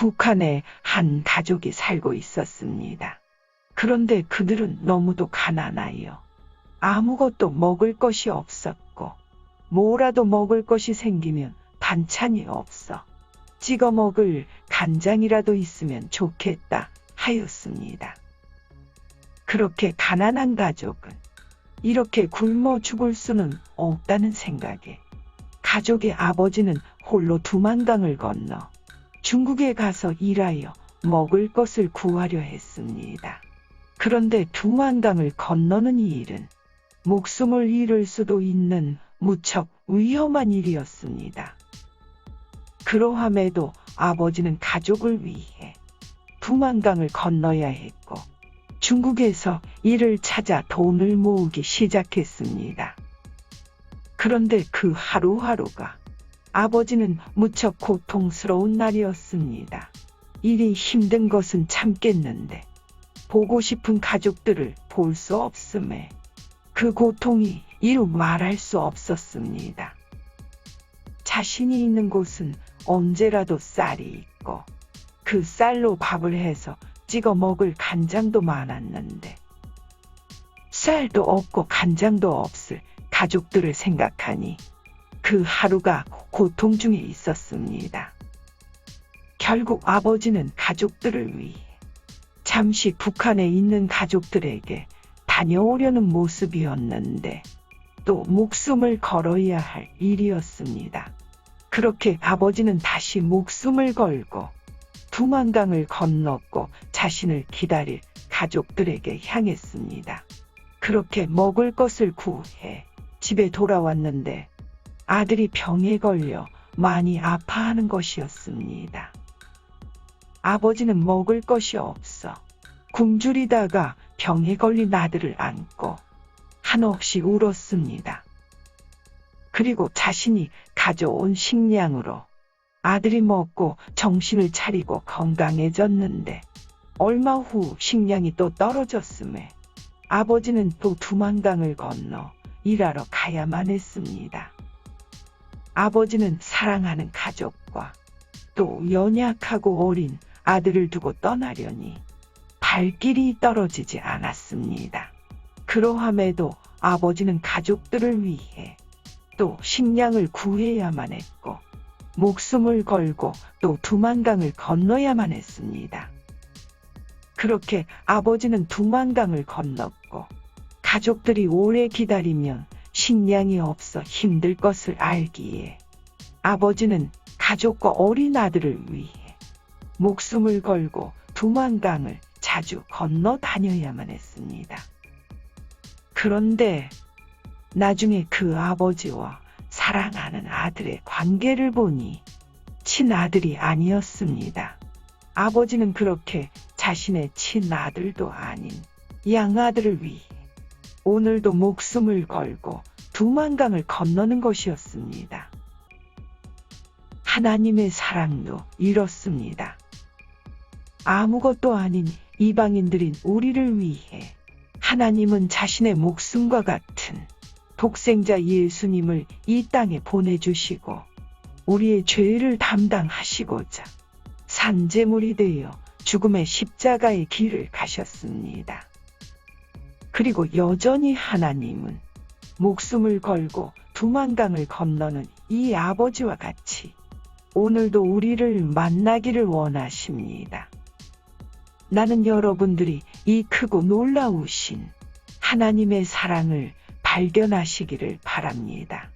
북한에 한 가족이 살고 있었습니다. 그런데 그들은 너무도 가난하여 아무것도 먹을 것이 없었고, 뭐라도 먹을 것이 생기면 반찬이 없어 찍어 먹을 간장이라도 있으면 좋겠다 하였습니다. 그렇게 가난한 가족은 이렇게 굶어 죽을 수는 없다는 생각에 가족의 아버지는 홀로 두만강을 건너 중국에 가서 일하여 먹을 것을 구하려 했습니다. 그런데 두만강을 건너는 이 일은 목숨을 잃을 수도 있는 무척 위험한 일이었습니다. 그러함에도 아버지는 가족을 위해 두만강을 건너야 했고, 중국에서 일을 찾아 돈을 모으기 시작했습니다. 그런데 그 하루하루가 아버지는 무척 고통스러운 날이었습니다. 일이 힘든 것은 참겠는데 보고 싶은 가족들을 볼 수 없음에 그 고통이 이루 말할 수 없었습니다. 자신이 있는 곳은 언제라도 쌀이 있고 그 쌀로 밥을 해서 찍어 먹을 간장도 많았는데 쌀도 없고 간장도 없을 가족들을 생각하니 그 하루가 고통 중에 있었습니다. 결국 아버지는 가족들을 위해 잠시 북한에 있는 가족들에게 다녀오려는 모습이었는데 또 목숨을 걸어야 할 일이었습니다. 그렇게 아버지는 다시 목숨을 걸고 두만강을 건넜고 자신을 기다릴 가족들에게 향했습니다. 그렇게 먹을 것을 구해 집에 돌아왔는데 아들이 병에 걸려 많이 아파하는 것이었습니다. 아버지는 먹을 것이 없어 굶주리다가 병에 걸린 아들을 안고 한없이 울었습니다. 그리고 자신이 가져온 식량으로 아들이 먹고 정신을 차리고 건강해졌는데 얼마 후 식량이 또 떨어졌음에 아버지는 또 두만강을 건너 일하러 가야만 했습니다. 아버지는 사랑하는 가족과 또 연약하고 어린 아들을 두고 떠나려니 발길이 떨어지지 않았습니다. 그러함에도 아버지는 가족들을 위해 또 식량을 구해야만 했고 목숨을 걸고 또 두만강을 건너야만 했습니다. 그렇게 아버지는 두만강을 건넜고 가족들이 오래 기다리면 식량이 없어 힘들 것을 알기에 아버지는 가족과 어린 아들을 위해 목숨을 걸고 두만강을 자주 건너 다녀야만 했습니다. 그런데 나중에 그 아버지와 사랑하는 아들의 관계를 보니 친아들이 아니었습니다. 아버지는 그렇게 자신의 친아들도 아닌 양아들을 위해 오늘도 목숨을 걸고 두만강을 건너는 것이었습니다. 하나님의 사랑도 이렇습니다. 아무것도 아닌 이방인들인 우리를 위해 하나님은 자신의 목숨과 같은 독생자 예수님을 이 땅에 보내주시고 우리의 죄를 담당하시고자 산제물이 되어 죽음의 십자가의 길을 가셨습니다. 그리고 여전히 하나님은 목숨을 걸고 두만강을 건너는 이 아버지와 같이 오늘도 우리를 만나기를 원하십니다. 나는 여러분들이 이 크고 놀라우신 하나님의 사랑을 발견하시기를 바랍니다.